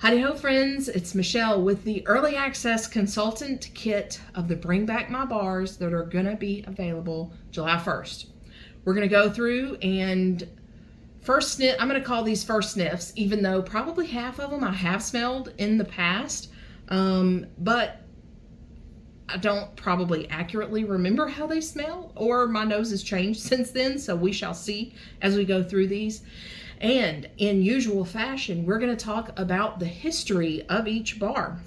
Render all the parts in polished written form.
Hidey-Ho Friends, it's Michelle with the Early Access Consultant Kit of the Bring Back My Bars that are going to be available July 1st. We're going to go through and first sniff, I'm going to call these first sniffs, even though probably half of them I have smelled in the past, but I don't probably accurately remember how they smell, or my nose has changed since then, so we shall see as we go through these. And in usual fashion, we're going to talk about the history of each bar.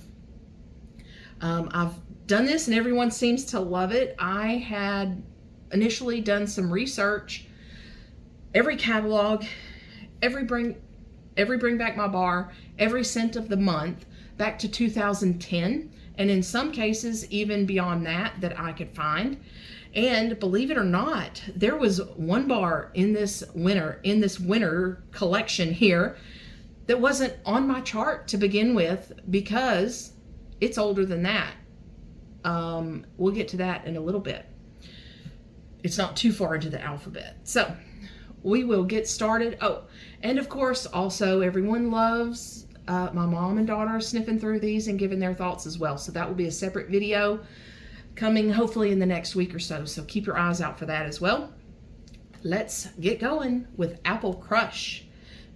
I've done this and everyone seems to love it. I had initially done some research. Every catalog, every bring back my bar, every scent of the month back to 2010, and in some cases even beyond that I could find. And believe it or not, there was one bar in this winter collection here that wasn't on my chart to begin with because it's older than that. We'll get to that in a little bit. It's not too far into the alphabet. So we will get started. Oh, and of course, also everyone loves my mom and daughter sniffing through these and giving their thoughts as well. So that will be a separate video coming hopefully in the next week or so. So keep your eyes out for that as well. Let's get going with Apple Crush.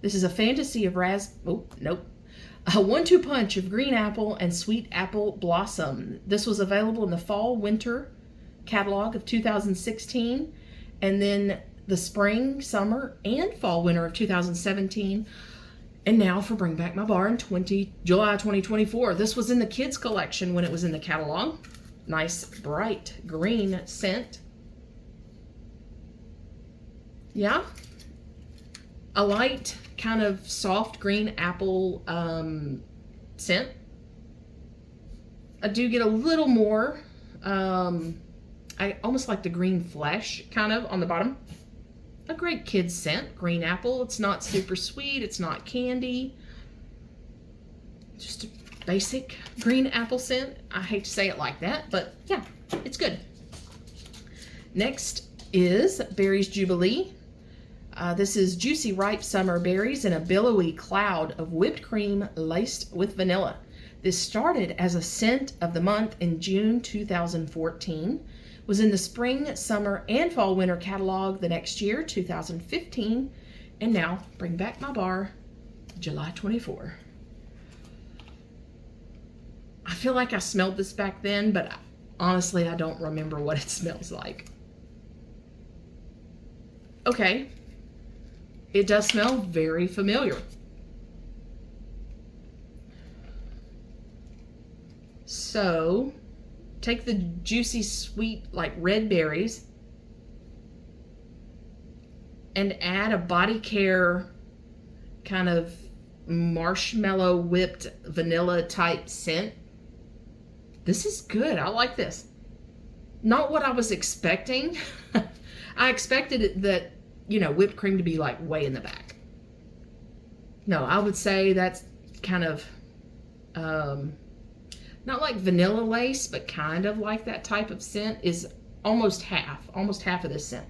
This is a fantasy of a 1-2 punch of green apple and sweet apple blossom. This was available in the fall winter catalog of 2016, and then the spring, summer, and fall winter of 2017. And now for Bring Back My Bar in July 2024. This was in the kids collection when it was in the catalog. Nice bright green scent. Yeah, a light kind of soft green apple scent. I do get a little more I almost like the green flesh kind of on the bottom. A great kid's scent, green apple. It's not super sweet, it's not candy, just a basic green apple scent. I hate to say it like that, but yeah, it's good. Next is Berries Jubilee. This is juicy ripe summer berries in a billowy cloud of whipped cream laced with vanilla. This started as a scent of the month in June 2014, was in the spring, summer, and fall winter catalog the next year, 2015, and now Bring Back My Bar, July 24. I feel like I smelled this back then, but honestly, I don't remember what it smells like. Okay, it does smell very familiar. So, take the juicy, sweet, like red berries and add a body care kind of marshmallow whipped vanilla type scent. This is good. I like this. Not what I was expecting. I expected it that, whipped cream to be like way in the back. No, I would say that's kind of, not like vanilla lace, but kind of like that type of scent is almost half of this scent.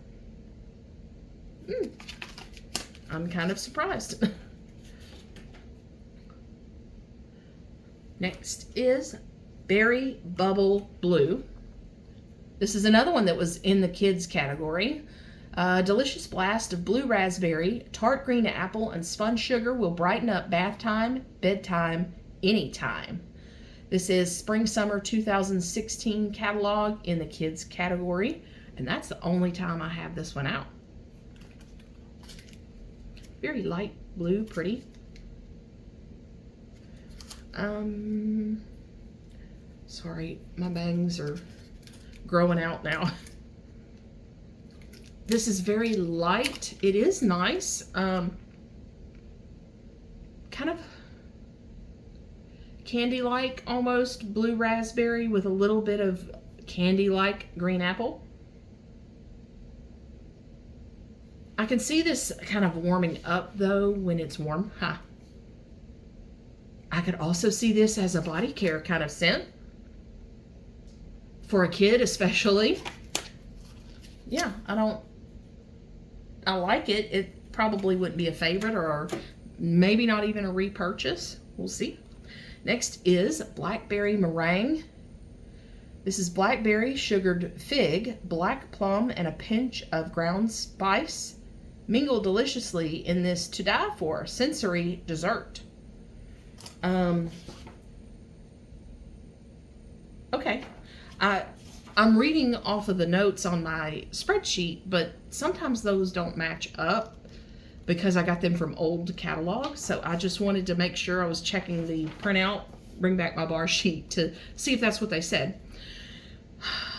I'm kind of surprised. Next is Berry Bubble Blue. This is another one that was in the kids category. A delicious blast of blue raspberry, tart green apple, and spun sugar will brighten up bath time, bedtime, anytime. This is spring summer 2016 catalog in the kids category, and that's the only time I have this one out. Very light blue, pretty. Sorry, my bangs are growing out now. This is very light. It is nice. Kind of candy-like, almost blue raspberry with a little bit of candy-like green apple. I can see this kind of warming up though when it's warm. I could also see this as a body care kind of scent. For a kid especially. Yeah, I like it. It probably wouldn't be a favorite or maybe not even a repurchase. We'll see. Next is Blackberry Meringue. This is blackberry, sugared fig, black plum, and a pinch of ground spice. Mingle deliciously in this to die for sensory dessert. Okay. I'm reading off of the notes on my spreadsheet, but sometimes those don't match up because I got them from old catalogs. So I just wanted to make sure I was checking the printout, bring back my bar sheet to see if that's what they said.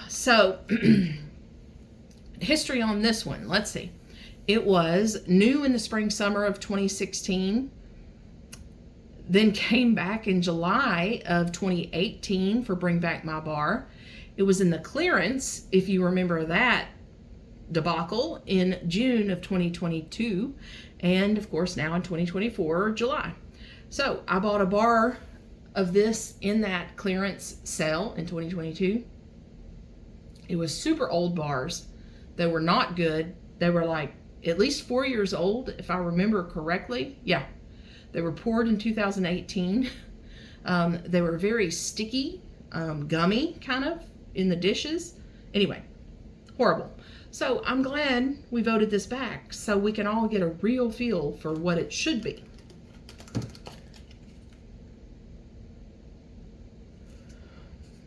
So, history on this one. Let's see. It was new in the spring, summer of 2016. Then came back in July of 2018 for Bring Back My Bar. It was in the clearance, if you remember that debacle, in June of 2022. And, of course, now in 2024, July. So, I bought a bar of this in that clearance sale in 2022. It was super old bars. They were not good. They were like at least 4 years old, if I remember correctly. Yeah, they were poured in 2018. They were very sticky, gummy kind of in the dishes. Anyway, horrible. So I'm glad we voted this back so we can all get a real feel for what it should be.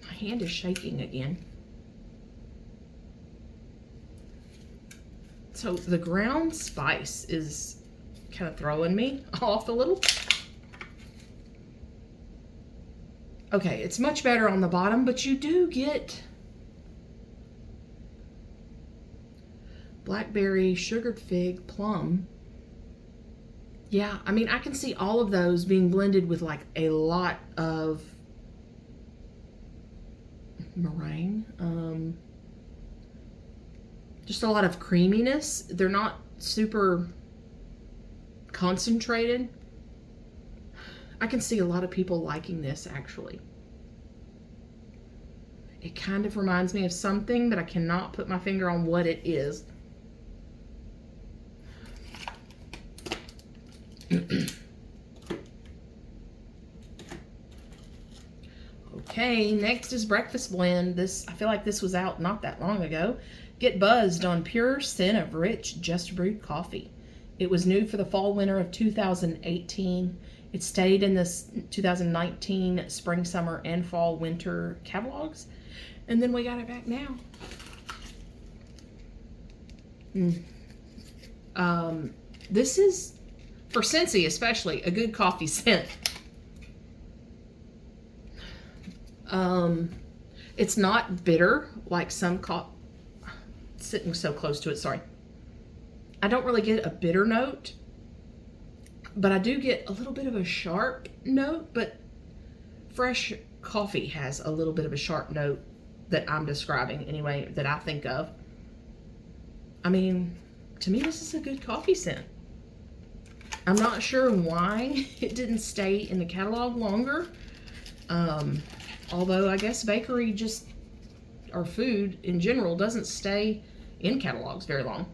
My hand is shaking again. So the ground spice is kind of throwing me off a little. Okay, it's much better on the bottom, but you do get blackberry, sugared fig, plum. Yeah, I mean, I can see all of those being blended with like a lot of meringue. Just a lot of creaminess. They're not super concentrated. I can see a lot of people liking this, actually. It kind of reminds me of something, but I cannot put my finger on what it is. Okay, next is Breakfast Blend. I feel like this was out not that long ago. Get buzzed on pure scent of rich, just brewed coffee. It was new for the fall winter of 2018. It stayed in the 2019 spring, summer, and fall winter catalogs. And then we got it back now. This is, for Scentsy especially, a good coffee scent. It's not bitter like some coffee. Sitting so close to it, sorry. I don't really get a bitter note, but I do get a little bit of a sharp note, but fresh coffee has a little bit of a sharp note that I'm describing anyway, that I think of. I mean, to me, this is a good coffee scent. I'm not sure why it didn't stay in the catalog longer. Although I guess bakery or food in general doesn't stay in catalogs very long.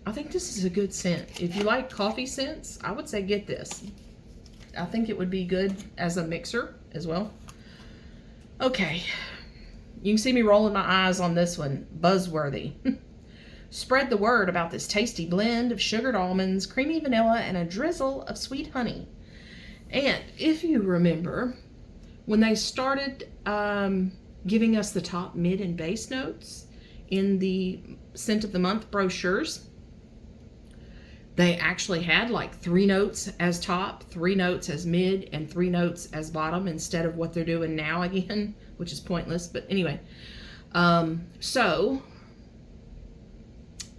I think this is a good scent. If you like coffee scents, I would say get this. I think it would be good as a mixer as well. Okay, you can see me rolling my eyes on this one. Buzzworthy. Spread the word about this tasty blend of sugared almonds, creamy vanilla, and a drizzle of sweet honey. And if you remember, when they started giving us the top, mid, and base notes in the Scent of the Month brochures, they actually had like 3 notes as top, 3 notes as mid, and 3 notes as bottom instead of what they're doing now again, which is pointless. But anyway, so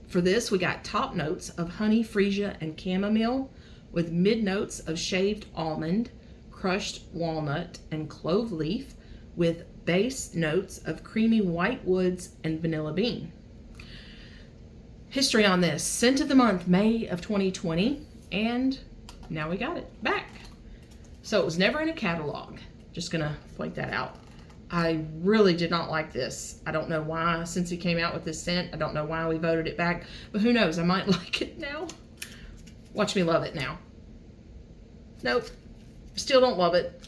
for this, we got top notes of honey, freesia, and chamomile with mid notes of shaved almond, crushed walnut, and clove leaf, with base notes of creamy white woods and vanilla bean. History on this: Scent of the Month, May of 2020, and now we got it back. So it was never in a catalog. Just gonna point that out. I really did not like this. I don't know why, since it came out with this scent. I don't know why we voted it back, but who knows? I might like it now. Watch me love it now. Nope. Still don't love it.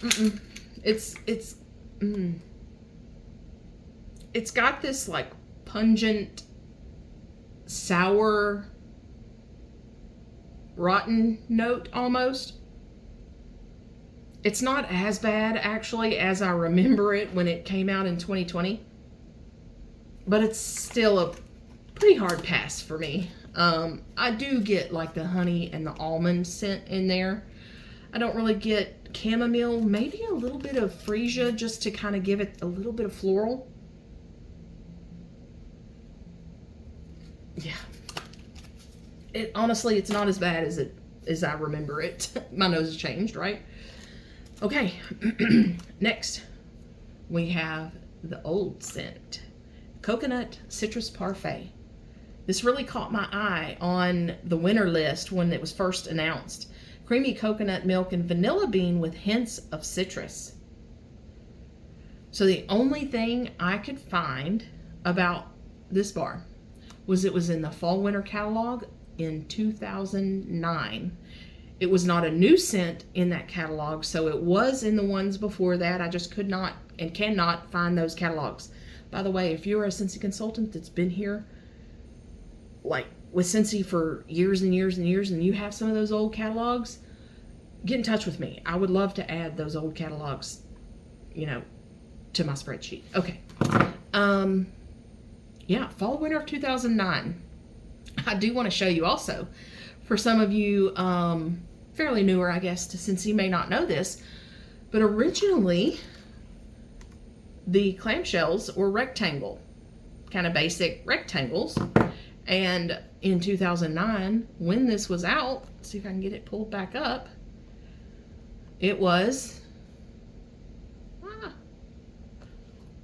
It's got this like pungent, sour, rotten note almost. It's not as bad actually as I remember it when it came out in 2020, but it's still a pretty hard pass for me. I do get like the honey and the almond scent in there. I don't really get chamomile, maybe a little bit of freesia just to kind of give it a little bit of floral. Yeah. Honestly, it's not as bad as I remember it. My nose has changed, right? Okay. Next, we have the old scent. Coconut Citrus Parfait. This really caught my eye on the winter list when it was first announced. Creamy coconut milk and vanilla bean with hints of citrus. So the only thing I could find about this bar was it was in the fall winter catalog in 2009. It was not a new scent in that catalog, so it was in the ones before that. I just could not and cannot find those catalogs. By the way, if you're a Scentsy consultant that's been here like with Scentsy for years and years and years, and you have some of those old catalogs, get in touch with me. I would love to add those old catalogs, to my spreadsheet. Okay. Yeah, fall winter of 2009. I do want to show you also, for some of you fairly newer, I guess, to Scentsy may not know this, but originally the clamshells were rectangle, kind of basic rectangles. And in 2009, when this was out, let's see if I can get it pulled back up, it was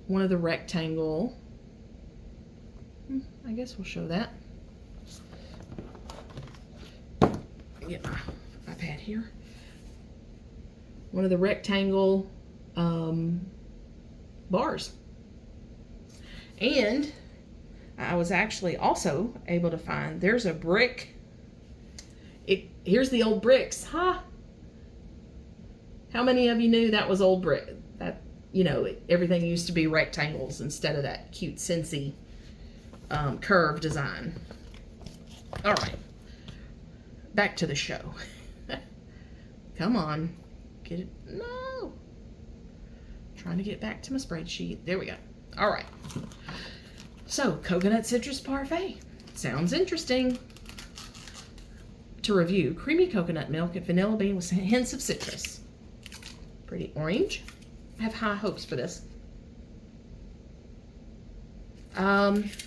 one of the rectangle, I guess we'll show that. Get my iPad here. One of the rectangle bars. And I was actually also able to find, there's a brick. Here's the old bricks. Huh? How many of you knew that was old brick? That, everything used to be rectangles instead of that cute Scentsy curve design. All right. Back to the show. Come on. Get it. No. Trying to get back to my spreadsheet. There we go. All right. So, Coconut Citrus Parfait. Sounds interesting. To review, creamy coconut milk and vanilla bean with hints of citrus. Pretty orange. I have high hopes for this.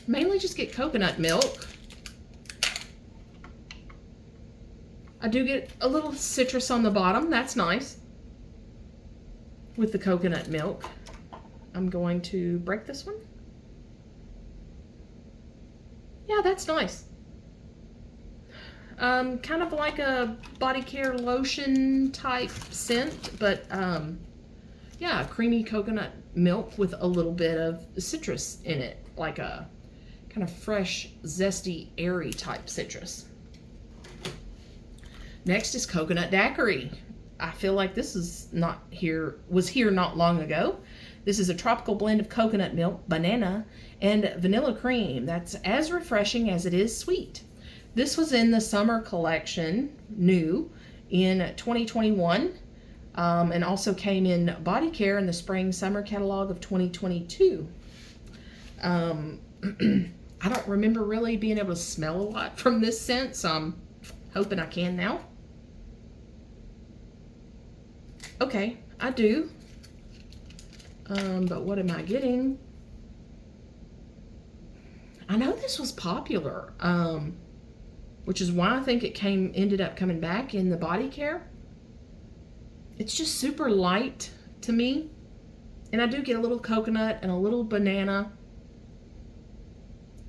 Mainly just get coconut milk. I do get a little citrus on the bottom. That's nice. With the coconut milk. I'm going to break this one. Yeah, that's nice. Kind of like a body care lotion type scent, but yeah, creamy coconut milk with a little bit of citrus in it, like a kind of fresh, zesty, airy type citrus. Next is Coconut Daiquiri. I feel like this was here not long ago. This is a tropical blend of coconut milk, banana, and vanilla cream that's as refreshing as it is sweet. This was in the summer collection, new, in 2021, and also came in body care in the spring summer catalog of 2022. I don't remember really being able to smell a lot from this scent, so I'm hoping I can now. Okay, I do. But what am I getting? I know this was popular, which is why I think it ended up coming back in the body care. It's just super light to me. And I do get a little coconut and a little banana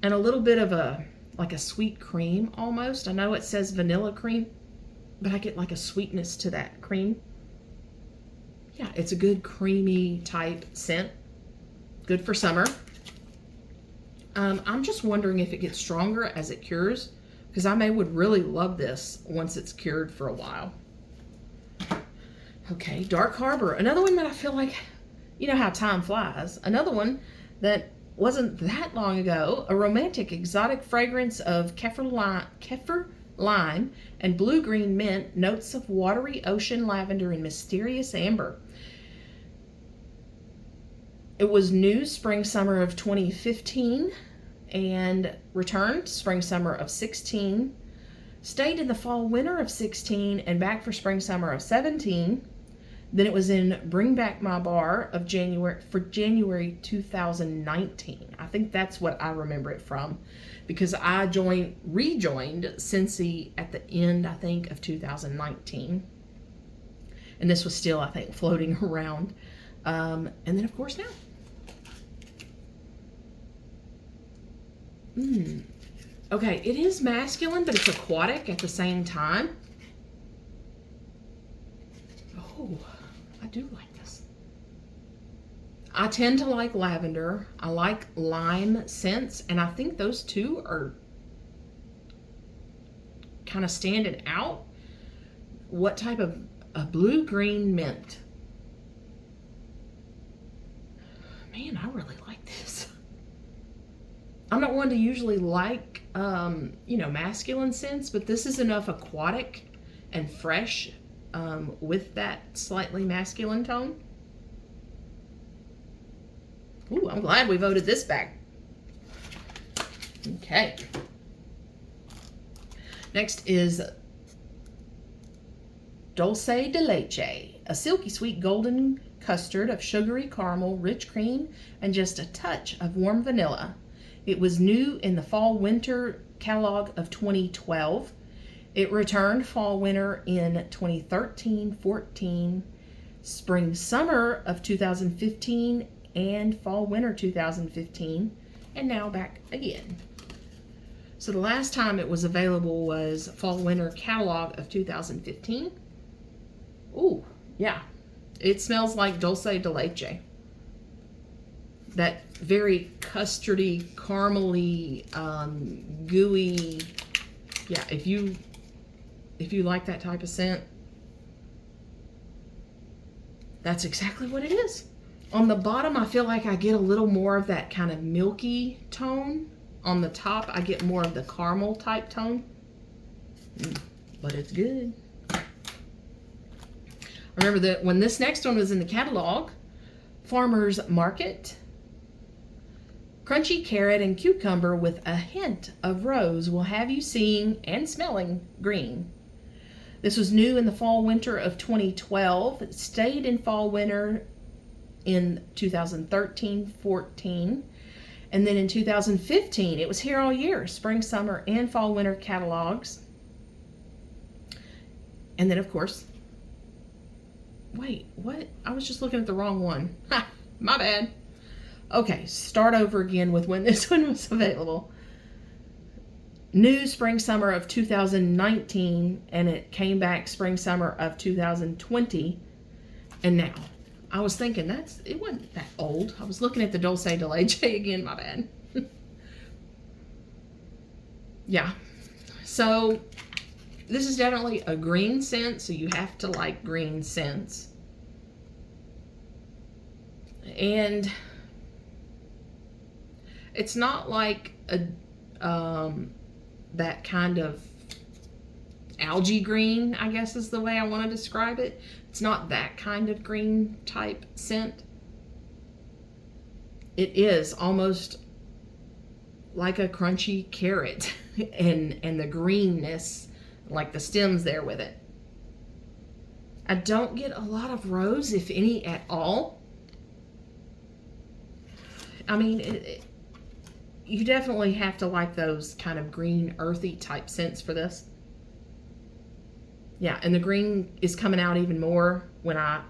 and a little bit of like a sweet cream almost. I know it says vanilla cream, but I get like a sweetness to that cream. Yeah, it's a good creamy type scent. Good for summer. I'm just wondering if it gets stronger as it cures, because would really love this once it's cured for a while. Okay, Dark Harbor. Another one that I feel like, you know how time flies. Another one that wasn't that long ago. A romantic exotic fragrance of kefir lime and blue-green mint, notes of watery ocean lavender and mysterious amber. It was new spring-summer of 2015 and returned spring-summer of 16. Stayed in the fall-winter of 16 and back for spring-summer of 17. Then it was in Bring Back My Bar of January 2019. I think that's what I remember it from, because I rejoined Scentsy at the end, I think, of 2019. And this was still, I think, floating around. And then, of course, now. Okay, it is masculine, but it's aquatic at the same time. Oh, I do like this. I tend to like lavender. I like lime scents, and I think those two are kind of standing out. What type of a blue-green mint? Man, I really like this. I'm not one to usually like, masculine scents, but this is enough aquatic and fresh with that slightly masculine tone. Ooh, I'm glad we voted this back. Okay. Next is Dulce de Leche, a silky sweet golden custard of sugary caramel, rich cream, and just a touch of warm vanilla. It was new in the fall-winter catalog of 2012. It returned fall-winter in 2013-14, spring-summer of 2015, and fall-winter 2015, and now back again. So the last time it was available was fall-winter catalog of 2015. Ooh, yeah. It smells like Dulce de Leche. That very custardy, caramely, gooey. Yeah, if you like that type of scent, that's exactly what it is. On the bottom, I feel like I get a little more of that kind of milky tone. On the top, I get more of the caramel type tone. But it's good. I remember that when this next one was in the catalog, Farmer's Market. Crunchy carrot and cucumber with a hint of rose will have you seeing and smelling green. This was new in the fall-winter of 2012. It stayed in fall-winter in 2013-14. And then in 2015, it was here all year, spring, summer, and fall-winter catalogs. And then, of course, wait, what? I was just looking at the wrong one. Ha, my bad. Okay, start over again with when this one was available. New spring summer of 2019, and it came back spring summer of 2020, and now. I was thinking it wasn't that old. I was looking at the Dulce de Leche again, my bad. Yeah. So this is definitely a green scent, so you have to like green scents. And it's not like that kind of algae green, I guess is the way I want to describe it. It's not that kind of green type scent. It is almost like a crunchy carrot and the greenness, like the stems there with it. I don't get a lot of rose, if any at all. I mean, you definitely have to like those kind of green, earthy type scents for this. Yeah, and the green is coming out even more when I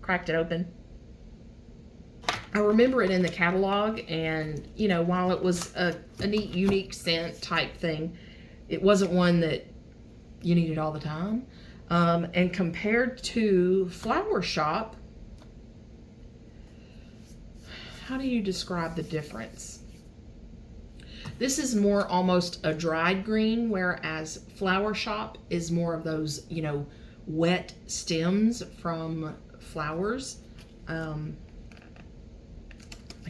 cracked it open. I remember it in the catalog, and, you know, while it was a neat, unique scent type thing, it wasn't one that you needed all the time. And compared to Flower Shop, how do you describe the difference? This is more almost a dried green, whereas Flower Shop is more of those, you know, wet stems from flowers. I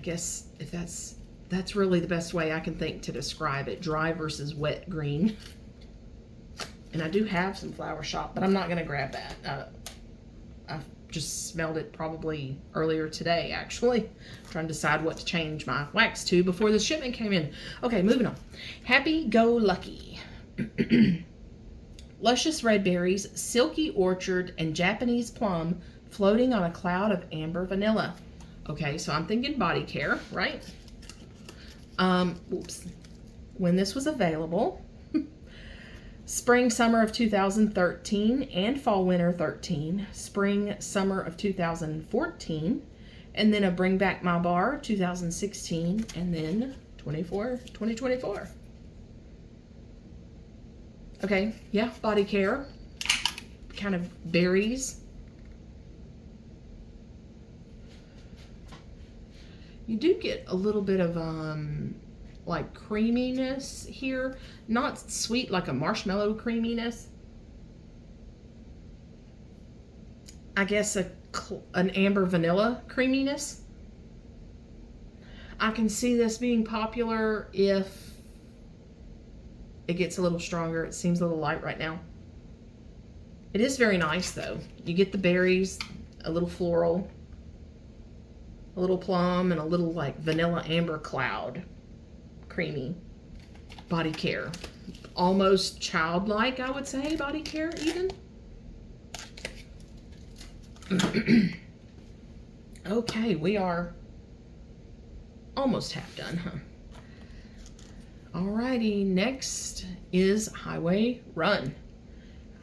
guess if that's really the best way I can think to describe it. Dry versus wet green. And I do have some Flower Shop, but I'm not going to grab that. I just smelled it probably earlier today, actually. I'm trying to decide what to change my wax to before the shipment came in. Okay, moving on. Happy Go Lucky. Luscious red berries, silky orchard, and Japanese plum floating on a cloud of amber vanilla. Okay, so I'm thinking body care, right? Oops. When this was available, spring, summer of 2013 and fall, winter 13, spring, summer of 2014, and then a Bring Back My Bar 2016, and then 2024. Okay, yeah, body care, kind of berries. You do get a little bit of like creaminess here, not sweet like a marshmallow creaminess. I guess an amber vanilla creaminess. I can see this being popular if it gets a little stronger. It seems a little light right now. It is very nice though. You get the berries, a little floral, a little plum, and a little like vanilla amber cloud. Creamy. Body care. Almost childlike, I would say, body care even. Okay, we are almost half done, huh? Alrighty, next is Highway Run.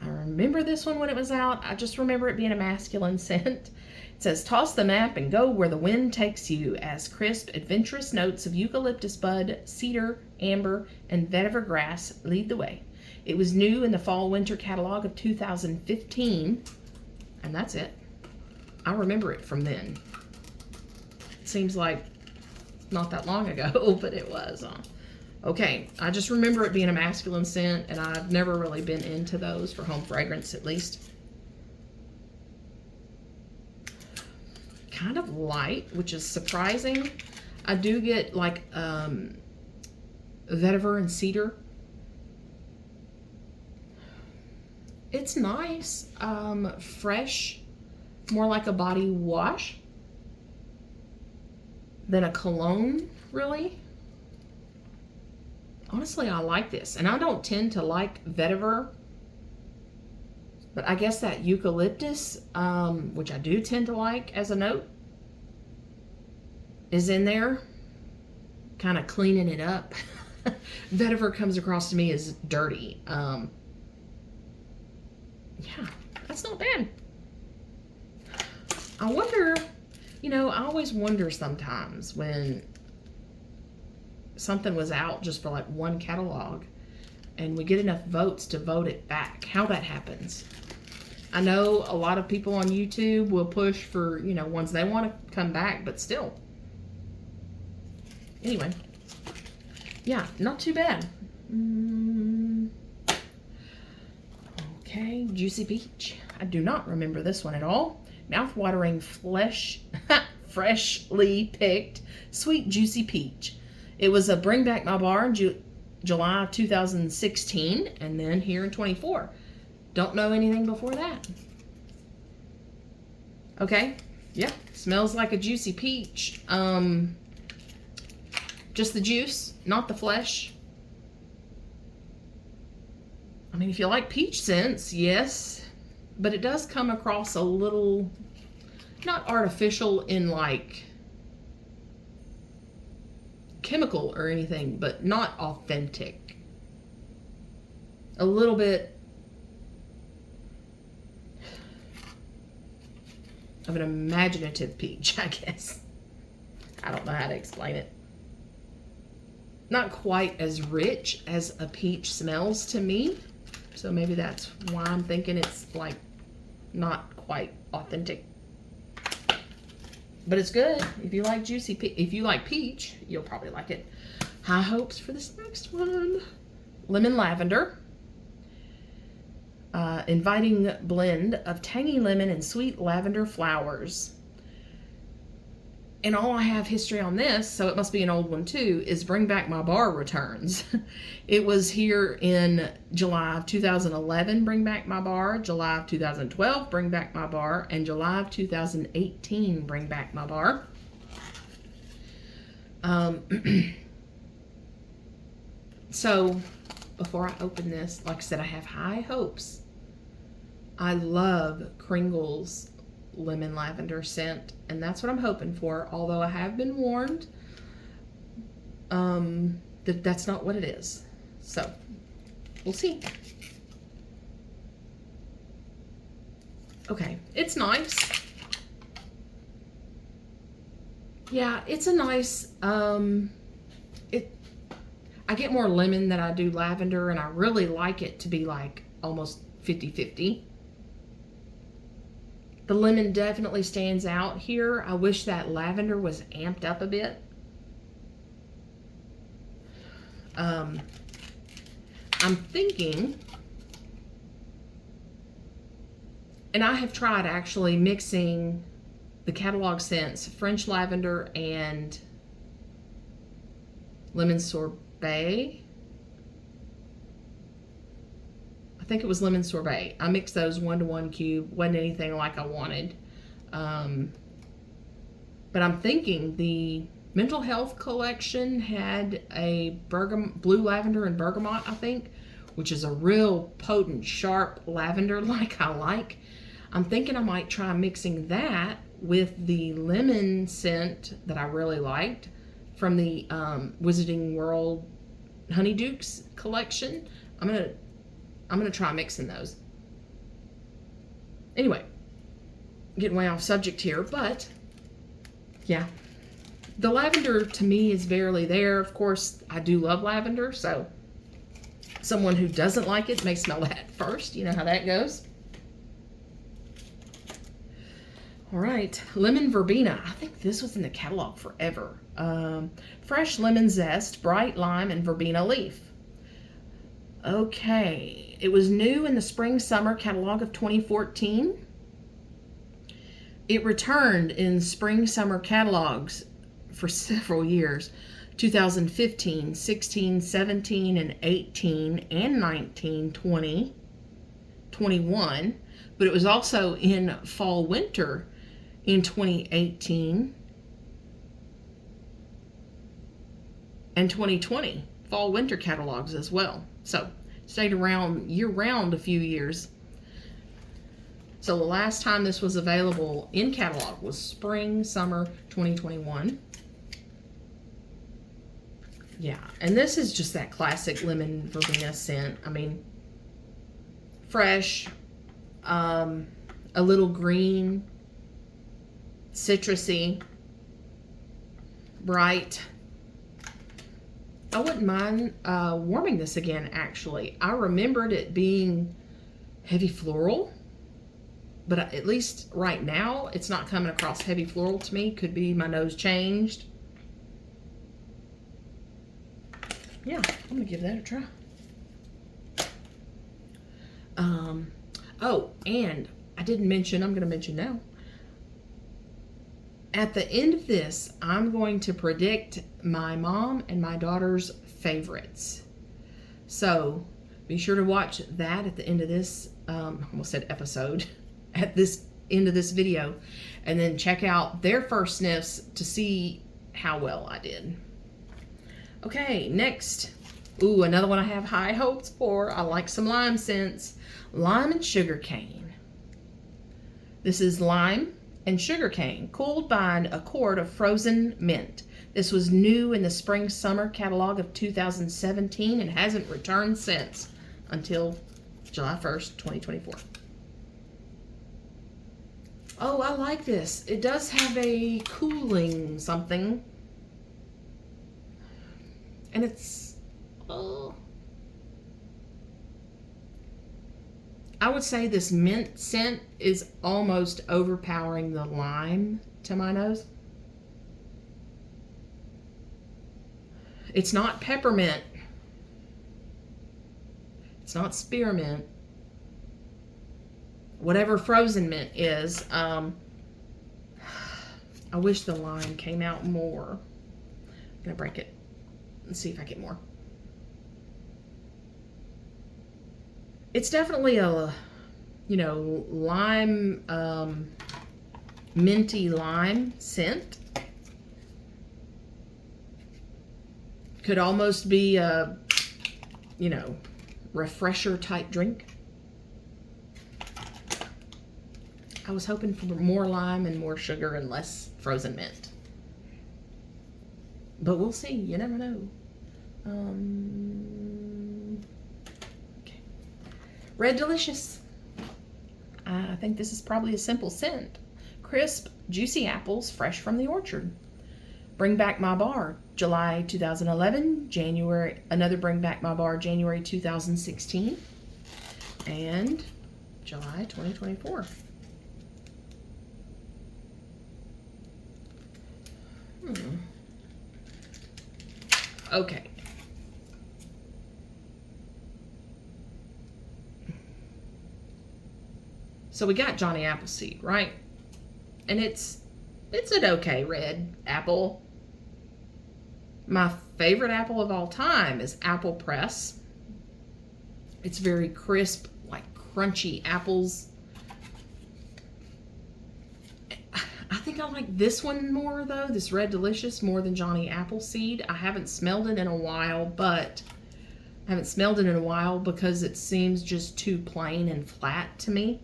I remember this one when it was out. I just remember it being a masculine scent. It says, toss the map and go where the wind takes you as crisp, adventurous notes of eucalyptus bud, cedar, amber, and vetiver grass lead the way. It was new in the fall-winter catalog of 2015, and that's it. I remember it from then. It seems like not that long ago, but it was. Okay, I just remember it being a masculine scent, and I've never really been into those for home fragrance, at least. Kind of light, which is surprising. I do get like vetiver and cedar. It's nice. Fresh, more like a body wash than a cologne, really. Honestly, I like this, and I don't tend to like vetiver, but I guess that eucalyptus, which I do tend to like as a note, is in there, kind of cleaning it up. Vetiver comes across to me as dirty. Yeah, that's not bad. I wonder, you know, I always wonder sometimes when something was out just for like one catalog and we get enough votes to vote it back, how that happens. I know a lot of people on YouTube will push for, you know, ones they want to come back, but still. Anyway, yeah, not too bad. Okay, Juicy Peach. I do not remember this one at all. Mouth-watering freshly picked sweet juicy peach. It was a Bring Back My Bar in July 2016, and then here in 24. Don't know anything before that. Okay, yeah, smells like a juicy peach. Just the juice, not the flesh. I mean, if you like peach scents, yes, but it does come across a little, not artificial in like chemical or anything, but not authentic. A little bit of an imaginative peach, I guess. I don't know how to explain it. Not quite as rich as a peach smells to me, so maybe that's why I'm thinking it's like not quite authentic. But it's good. If you like if you like peach, you'll probably like it. High hopes for this next one. Lemon Lavender. inviting blend of tangy lemon and sweet lavender flowers. And all I have history on this, so it must be an old one too, is Bring Back My Bar returns. It was here in July of 2011, Bring Back My Bar, July of 2012, Bring Back My Bar, and July of 2018, Bring Back My Bar. So, before I open this, like I said, I have high hopes. I love Kringle's lemon lavender scent, and that's what I'm hoping for, although I have been warned that that's not what it is. So, we'll see. Okay, it's nice. Yeah, it's a nice, I get more lemon than I do lavender, and I really like it to be like almost 50-50. The lemon definitely stands out here. I wish that lavender was amped up a bit. I'm thinking, and I have tried actually mixing the catalog scents, French lavender and lemon sorbet. I think it was lemon sorbet. I mixed those 1-to-1 cube. Wasn't anything like I wanted. But I'm thinking the mental health collection had a blue lavender and bergamot, I think, which is a real potent, sharp lavender like I like. I'm thinking I might try mixing that with the lemon scent that I really liked from the Wizarding World Honeydukes collection. I'm gonna try mixing those. Anyway, getting way off subject here, but yeah, the lavender to me is barely there. Of course, I do love lavender, so someone who doesn't like it may smell that first. You know how that goes. All right, lemon verbena. I think this was in the catalog forever. Fresh lemon zest, bright lime, and verbena leaf. Okay, it was new in the spring-summer catalog of 2014. It returned in spring-summer catalogs for several years, 2015, 16, 17, and 18, and 19, 20, 21, but it was also in fall-winter in 2018 and 2020, fall-winter catalogs as well. So, stayed around year-round a few years. So, the last time this was available in catalog was spring, summer 2021. Yeah, and this is just that classic lemon verbena scent. I mean, fresh, a little green, citrusy, bright. I wouldn't mind warming this again, actually. I remembered it being heavy floral, but at least right now, it's not coming across heavy floral to me. Could be my nose changed. Yeah, I'm gonna give that a try. Oh, and I didn't mention, I'm gonna mention now. At the end of this, I'm going to predict my mom and my daughter's favorites. So be sure to watch that at the end of this, I almost said episode, at this end of this video, and then check out their first sniffs to see how well I did. Okay, next. Ooh, another one I have high hopes for. I like some lime scents. Lime and sugarcane. This is lime and sugarcane, cooled by a quart of frozen mint. This was new in the spring-summer catalog of 2017 and hasn't returned since until July 1st, 2024. Oh, I like this. It does have a cooling something. And it's, I would say this mint scent is almost overpowering the lime to my nose. It's not peppermint. It's not spearmint. whatever frozen mint is. I wish the lime came out more. I'm gonna break it and see if I get more. It's definitely a, you know, lime, minty lime scent. Could almost be a, you know, refresher type drink. I was hoping for more lime and more sugar and less frozen mint. But we'll see. You never know. Okay. Red Delicious. I think this is probably a simple scent. Crisp, juicy apples, fresh from the orchard. Bring Back My Bar, July 2011. January, another Bring Back My Bar, January 2016. And July 2024. Okay. So we got Johnny Appleseed, right? And it's an okay red apple. My favorite apple of all time is Apple Press. It's very crisp, like crunchy apples. I think I like this one more though, this Red Delicious, more than Johnny Appleseed. I haven't smelled it in a while, because it seems just too plain and flat to me.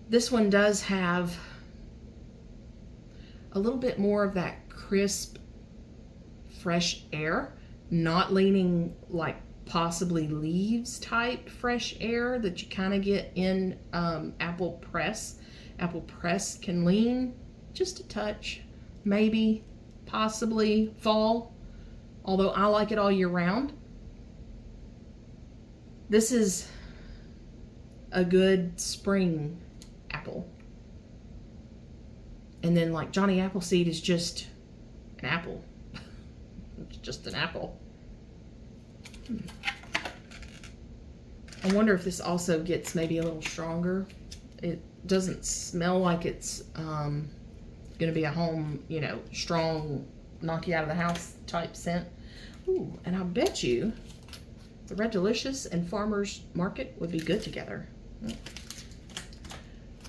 This one does have a little bit more of that crisp, fresh air, not leaning like possibly leaves type fresh air that you kind of get in Apple Press. Apple Press can lean just a touch, maybe, possibly fall, although I like it all year round. This is a good spring apple. And then like Johnny Appleseed is just an apple. It's just an apple. I wonder if this also gets maybe a little stronger. It doesn't smell like it's going to be a home, you know, strong, knock you out of the house type scent. Ooh, and I bet you the Red Delicious and Farmer's Market would be good together.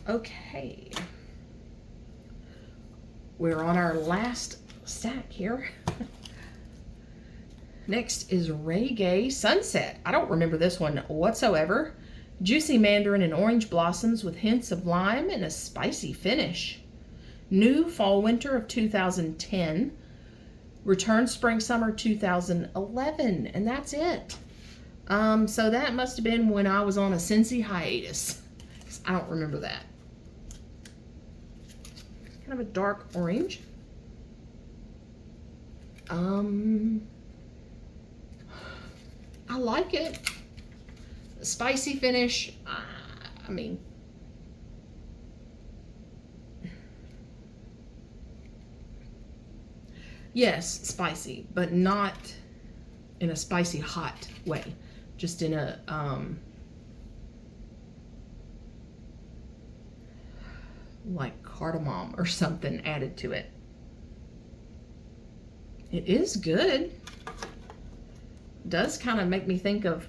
Okay. We're on our last stack here. Next is Reggae Sunset. I don't remember this one whatsoever. Juicy mandarin and orange blossoms with hints of lime and a spicy finish. New fall winter of 2010. Return spring summer 2011. And that's it. So that must have been when I was on a Scentsy hiatus. I don't remember that. Kind of a dark orange. I like it. Spicy finish. I mean, yes, spicy, but not in a spicy hot way. Just in a like cardamom or something added to it. It is good. Does kind of make me think of,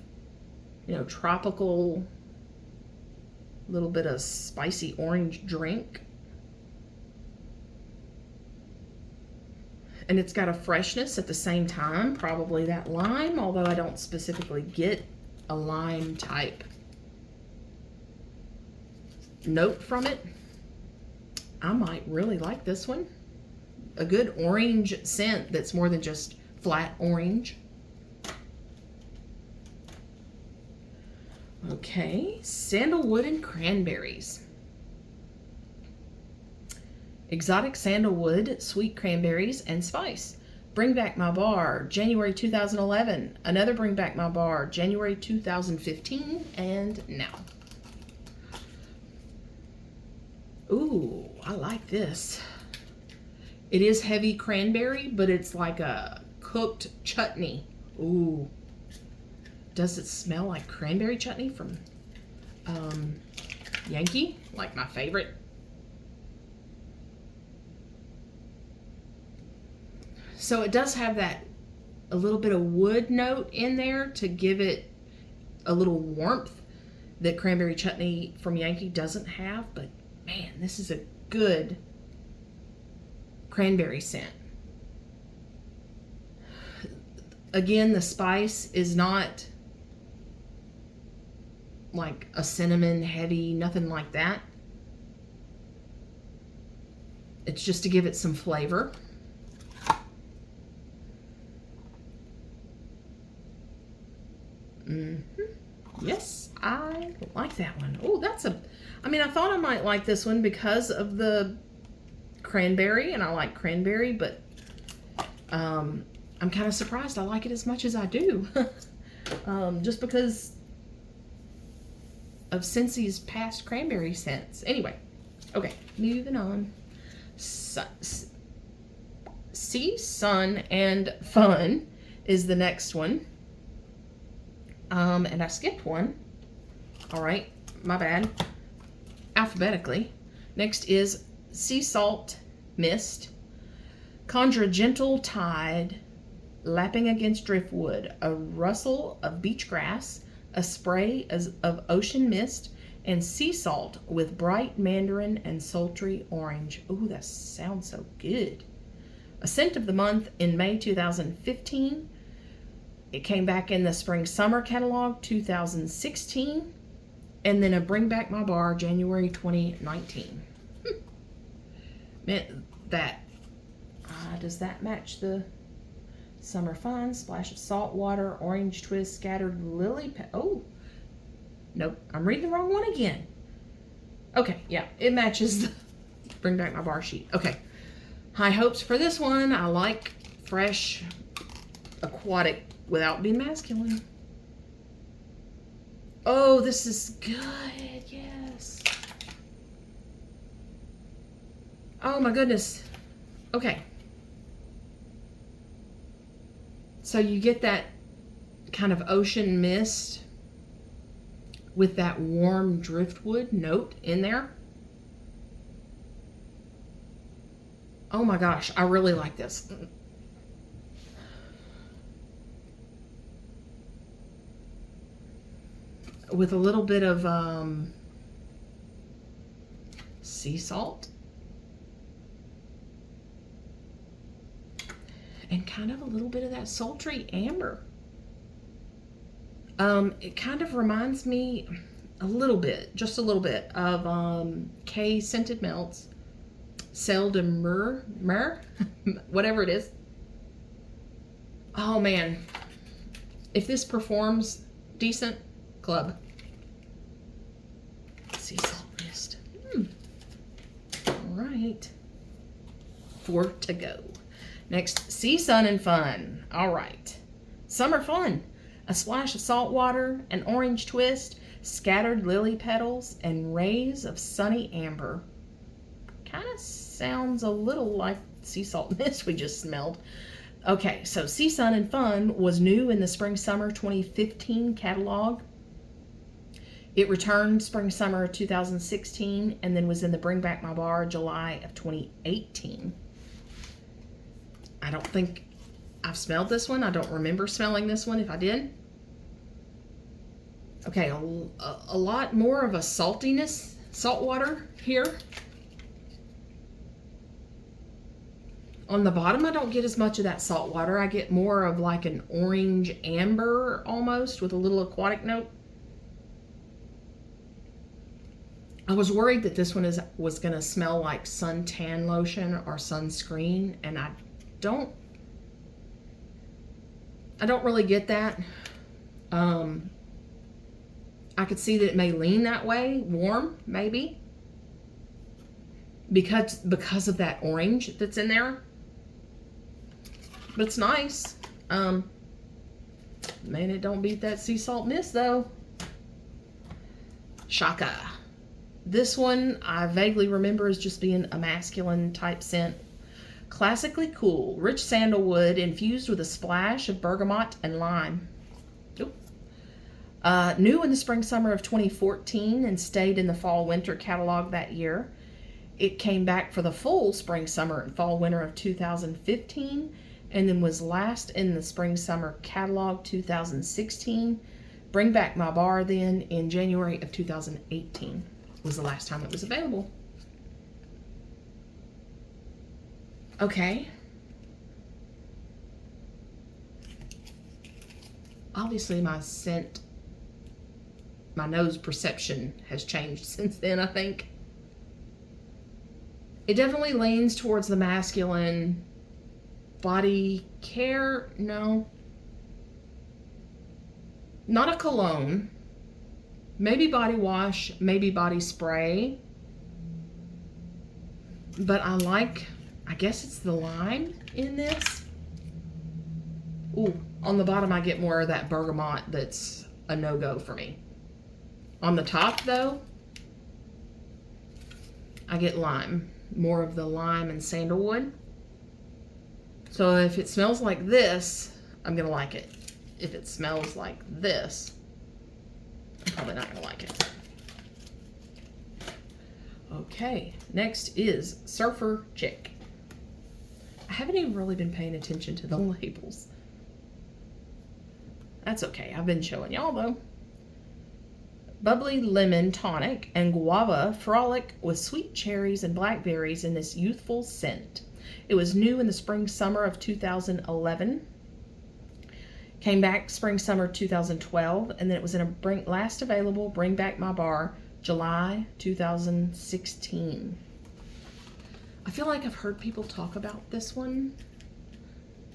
you know, tropical, little bit of spicy orange drink. And it's got a freshness at the same time, probably that lime, although I don't specifically get a lime type note from it. I might really like this one. A good orange scent that's more than just flat orange. Okay, sandalwood and cranberries. Exotic sandalwood, sweet cranberries, and spice. Bring Back My Bar, January 2011. Another Bring Back My Bar, January 2015, and now. Ooh, I like this. It is heavy cranberry, but it's like a cooked chutney. Ooh. Does it smell like cranberry chutney from... Yankee, like my favorite. So it does have that a little bit of wood note in there to give it a little warmth that cranberry chutney from Yankee doesn't have. But man, this is a good cranberry scent. Again, the spice is not like a cinnamon heavy, nothing like that. It's just to give it some flavor. Yes, I like that one. Oh, I mean, I thought I might like this one because of the cranberry, and I like cranberry, but I'm kind of surprised I like it as much as I do. Just because of Scentsy's past cranberry scents. Anyway, okay, moving on. Sea, Sun, and Fun is the next one. And I skipped one. All right, my bad. Alphabetically. Next is Sea Salt Mist. Conjure gentle tide lapping against driftwood, a rustle of beach grass, a spray of ocean mist, and sea salt with bright mandarin and sultry orange. Ooh, that sounds so good. A scent of the month in May 2015. It came back in the Spring Summer catalog 2016, and then a Bring Back My Bar January 2019. Does that match the Summer Fun? Splash of salt water, orange twist, scattered lily oh, nope, I'm reading the wrong one again. Okay, yeah, it matches the Bring Back My Bar sheet. Okay, high hopes for this one. I like fresh, aquatic without being masculine. Oh, this is good. Yes. Oh my goodness. Okay. So you get that kind of ocean mist with that warm driftwood note in there. Oh my gosh, I really like this. With a little bit of sea salt and kind of a little bit of that sultry amber. It kind of reminds me a little bit, just a little bit of K Scented Melts, Celle de Mer, whatever it is. Oh man, if this performs decent, club. Sea salt mist. All right. 4 to go. Next, Sea, Sun, and Fun. All right. Summer Fun. A splash of salt water, an orange twist, scattered lily petals, and rays of sunny amber. Kind of sounds a little like sea salt mist we just smelled. Okay, so Sea, Sun, and Fun was new in the Spring Summer 2015 catalog. It returned Spring Summer 2016 and then was in the Bring Back My Bar July of 2018. I don't think I've smelled this one. I don't remember smelling this one if I did. Okay, a lot more of a saltiness, salt water here. On the bottom, I don't get as much of that salt water. I get more of like an orange amber almost with a little aquatic note. I was worried that this one was going to smell like suntan lotion or sunscreen, and I don't really get that. I could see that it may lean that way, warm maybe, because of that orange that's in there. But it's nice. Man, it don't beat that sea salt mist though. Shaka. This one I vaguely remember as just being a masculine type scent. Classically cool, rich sandalwood infused with a splash of bergamot and lime. Oop. New in the spring summer of 2014 and stayed in the fall winter catalog that year. It came back for the full spring summer and fall winter of 2015 and then was last in the spring summer catalog 2016. Bring Back My Bar then in January of 2018 was the last time it was available. Okay. Obviously my nose perception has changed since then, I think. It definitely leans towards the masculine. Body care, no. Not a cologne. Maybe body wash, maybe body spray. But I guess it's the lime in this. Ooh, on the bottom I get more of that bergamot that's a no-go for me. On the top though, I get lime. More of the lime and sandalwood. So if it smells like this, I'm gonna like it. If it smells like this, I'm probably not gonna like it. Okay, next is Surfer Chick. I haven't even really been paying attention to the labels. That's okay, I've been showing y'all though. Bubbly lemon tonic and guava frolic with sweet cherries and blackberries in this youthful scent. It was new in the spring summer of 2011. Came back spring summer 2012, and then it was in a last available Bring Back My Bar July 2016. I feel like I've heard people talk about this one.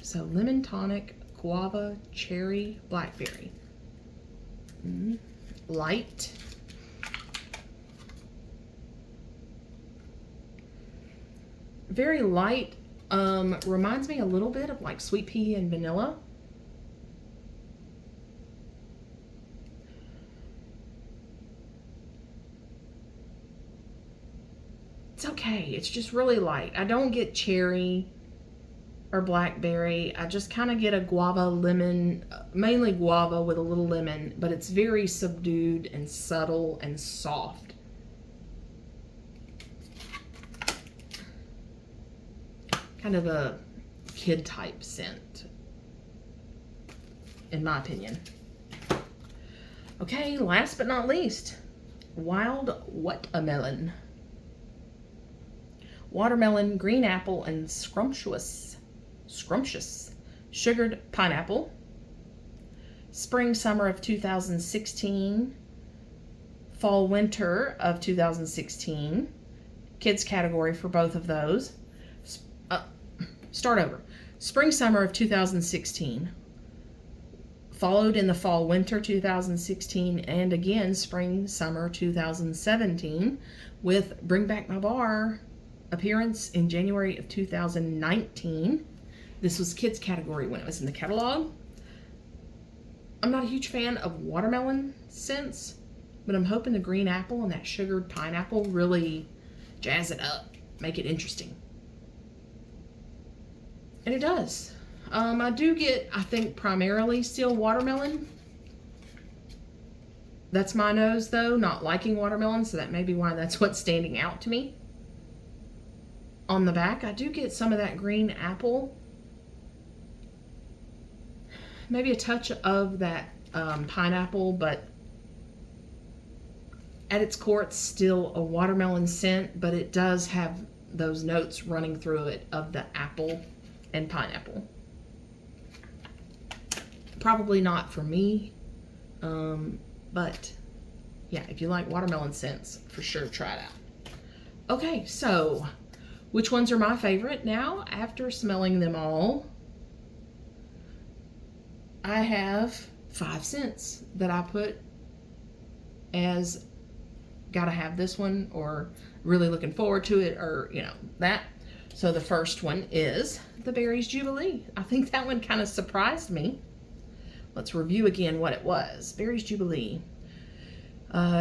So lemon tonic, guava, cherry, blackberry. Light. Very light. Reminds me a little bit of like sweet pea and vanilla. It's okay. It's just really light. I don't get cherry or blackberry. I just kind of get a guava lemon, mainly guava with a little lemon, but it's very subdued and subtle and soft. Kind of a kid type scent, in my opinion. Okay, last but not least, Wild Watermelon. Watermelon, green apple, and scrumptious sugared pineapple. Spring summer of 2016, fall winter of 2016. Kids category for both of those. Start over. Spring summer of 2016, followed in the fall winter 2016, and again spring summer 2017 with Bring Back My Bar appearance in January of 2019. This was kids category when it was in the catalog. I'm not a huge fan of watermelon scents, but I'm hoping the green apple and that sugared pineapple really jazz it up, make it interesting. And it does. I do get, I think, primarily still watermelon. That's my nose, though, not liking watermelon, so that may be why that's what's standing out to me. On the back, I do get some of that green apple. Maybe a touch of that pineapple, but at its core, it's still a watermelon scent, but it does have those notes running through it of the apple and pineapple. Probably not for me, but yeah, if you like watermelon scents, for sure try it out. Okay, so which ones are my favorite now? After smelling them all, I have 5 scents that I put as gotta have this one, or really looking forward to it, or you know, that. So the first one is the Berries Jubilee. I think that one kind of surprised me. Let's review again what it was. Berries Jubilee.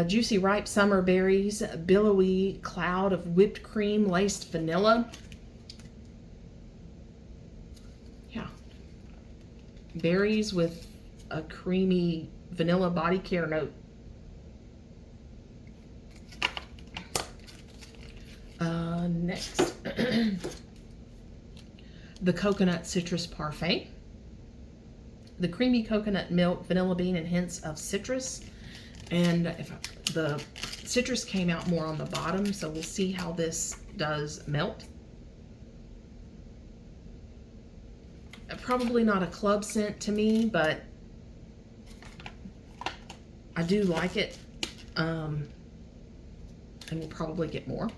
Juicy ripe summer berries, billowy cloud of whipped cream laced vanilla. Yeah. Berries with a creamy vanilla body care note. Next, the coconut citrus parfait. The creamy coconut milk, vanilla bean, and hints of citrus. And the citrus came out more on the bottom, so we'll see how this does melt. Probably not a club scent to me, but I do like it. And we'll probably get more.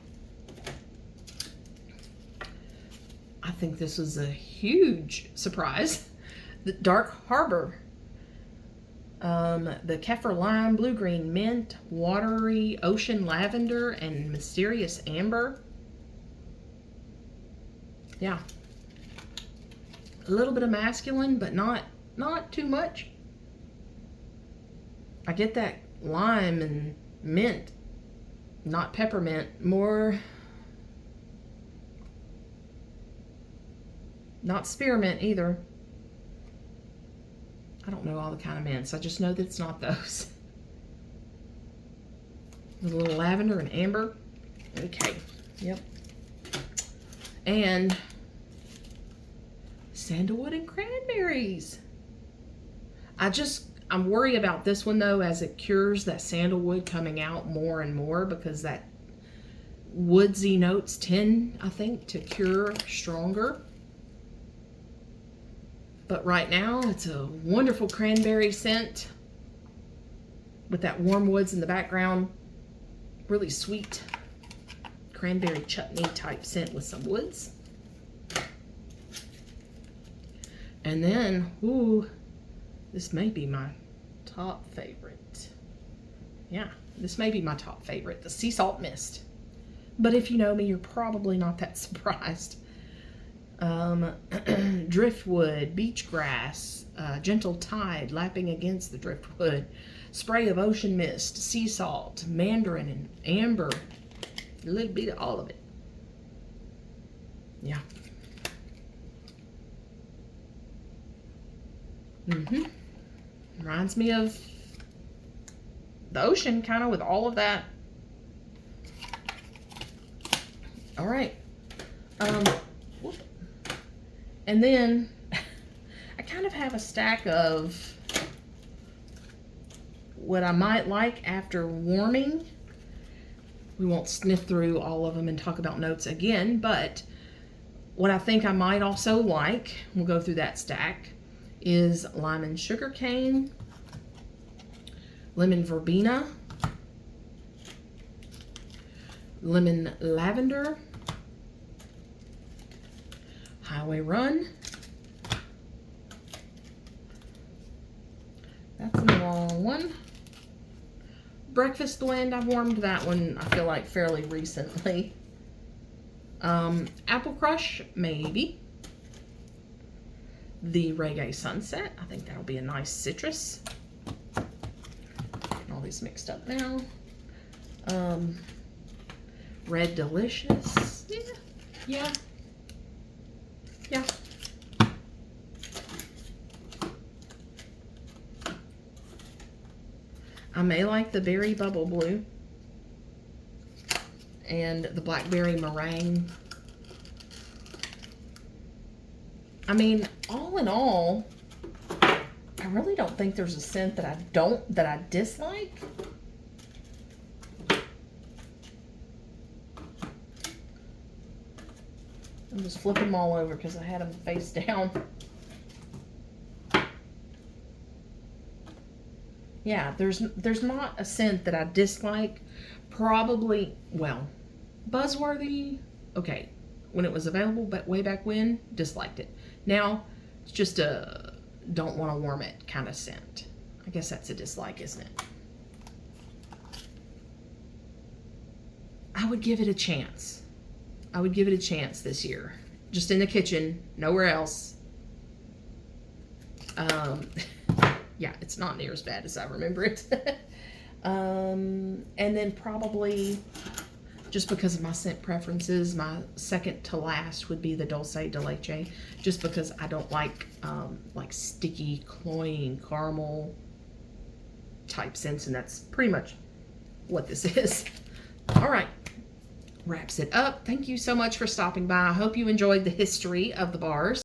I think this was a huge surprise. The Dark Harbor. The Kaffir Lime, Blue Green Mint, Watery Ocean Lavender, and Mysterious Amber. Yeah. A little bit of masculine, but not too much. I get that lime and mint, not peppermint, more... Not spearmint either. I don't know all the kind of mints. I just know that it's not those. A little lavender and amber. Okay. Yep. And sandalwood and cranberries. I'm worried about this one though, as it cures that sandalwood coming out more and more, because that woodsy notes tend, I think, to cure stronger. But right now, it's a wonderful cranberry scent with that warm woods in the background. Really sweet cranberry chutney type scent with some woods. And then, ooh, this may be my top favorite. Yeah, this may be my top favorite, the Sea Salt Mist. But if you know me, you're probably not that surprised. Driftwood, beach grass, gentle tide lapping against the driftwood, spray of ocean mist, sea salt, mandarin, and amber. A little bit of all of it. Yeah. Reminds me of the ocean, kind of, with all of that. All right. And then I kind of have a stack of what I might like after warming. We won't sniff through all of them and talk about notes again, but what I think I might also like, we'll go through that stack, is lime and sugarcane, lemon verbena, lemon lavender, highway run. That's the wrong one. Breakfast blend, I've warmed that one, I feel like, fairly recently. Apple Crush, maybe. The Reggae Sunset, I think that'll be a nice citrus. Getting all these mixed up now. Red Delicious, yeah. I may like the Berry Bubble Blue and the Blackberry Meringue. I mean, all in all, I really don't think there's a scent that I dislike. I'm just flipping them all over because I had them face down. Yeah, there's not a scent that I dislike. Probably, well, buzzworthy, okay, when it was available, but way back when, disliked it. Now, it's just a don't want to warm it kind of scent. I guess that's a dislike, isn't it? I would give it a chance. I would give it a chance this year. Just in the kitchen, nowhere else. Yeah, it's not near as bad as I remember it. And then probably, just because of my scent preferences, my second to last would be the Dulce de Leche, just because I don't like sticky, cloying caramel type scents, and that's pretty much what this is. All right, wraps it up. Thank you so much for stopping by. I hope you enjoyed the history of the bars.